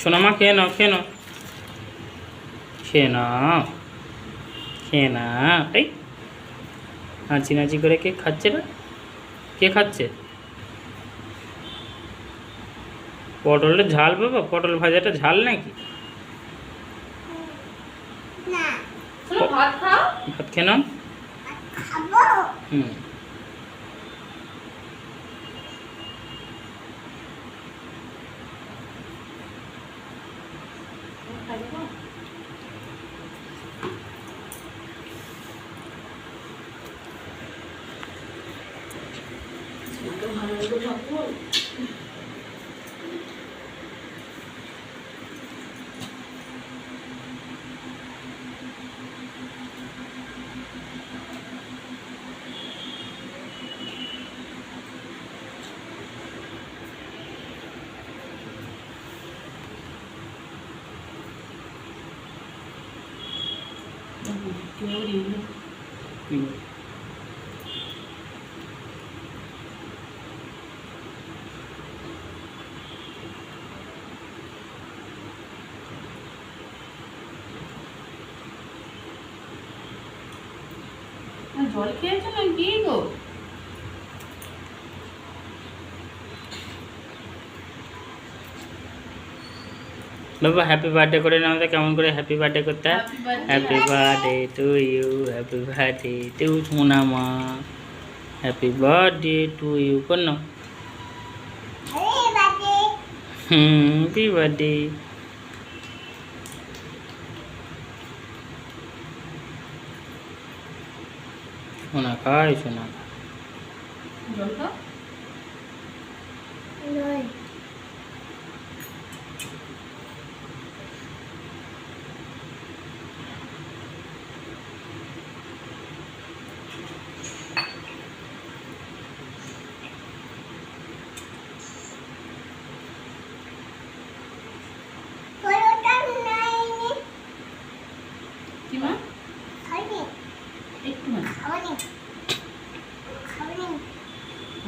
সোনামা খেয়ে নাও, খেয়ে নাও, খেয়ে নাও, খেয়ে নাও। এই নাচি নাচি করে কে খাচ্ছে রে? কে খাচ্ছে? পটলের ঝাল বাবা? পটল ভাজাটা ঝাল নাকি? ভাত খাও। ভাত খেয়ে নাও। হুম। হুম। জল খেয়েছো না কি গো? বাবা হ্যাপি বার্থডে করে নাও তো, কেমন করে হ্যাপি বার্থডে করতে হয়? Happy birthday to you, happy birthday to সোনামা, হ্যাপি বার্থডে টু ইউ কর নাও। Happy birthday. সোনা খায়, সোনা জল খাও। কি মা? একটু না।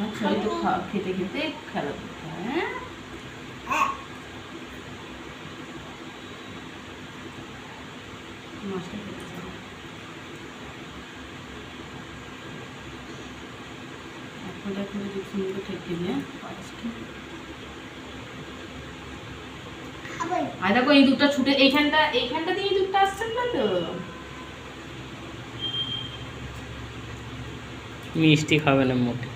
আচ্ছা, ওই তো খেতে খেতে খেলা করতে হয়। হ্যাঁ, মাছটা খেতে চাই। এখন যদি সুন্দর ঠেকে দিয়ে আর দেখো এই দুধটা ছুটে এইখানটা দিয়ে দুধটা আসছে না তো। মিষ্টি খাবে না মোটে।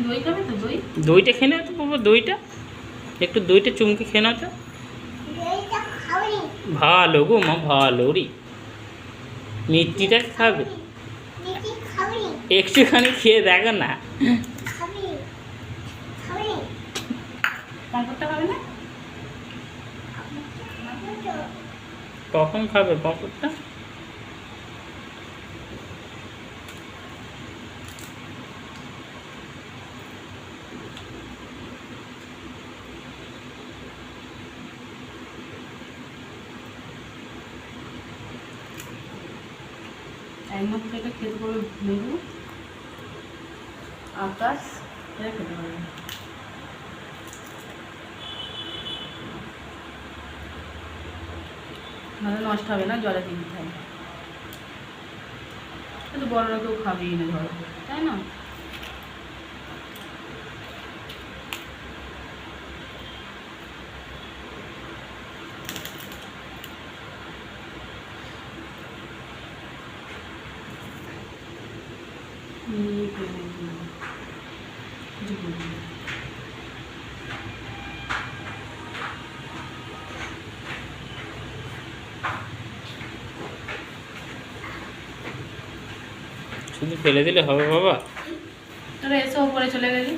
দই খাবে তো? দই দইটা খেয়ে নাও তো বাবা, দইটা একটু, দইটা চুমকে খেয়ে নাও তো। ভালো গো মা, ভালো রে। মিষ্টিটা খাবে, একটুখানি খেয়ে দেখো না। পাঁপড়টা খাবে না? কখন খাবে পাঁপড়টা? একমাত্র এটা খেতে পারবে লেবু, আকাশ, এটা খেতে পারবে। নাহলে নষ্ট হবে না, জলে দিয়ে দিতে হবে। কিন্তু বড়রা কেউ খাবেই না ধরো, তাই না? শুধু ফেলে দিলে হবে বাবা? তোরা এসে ওপরে চলে গেলি।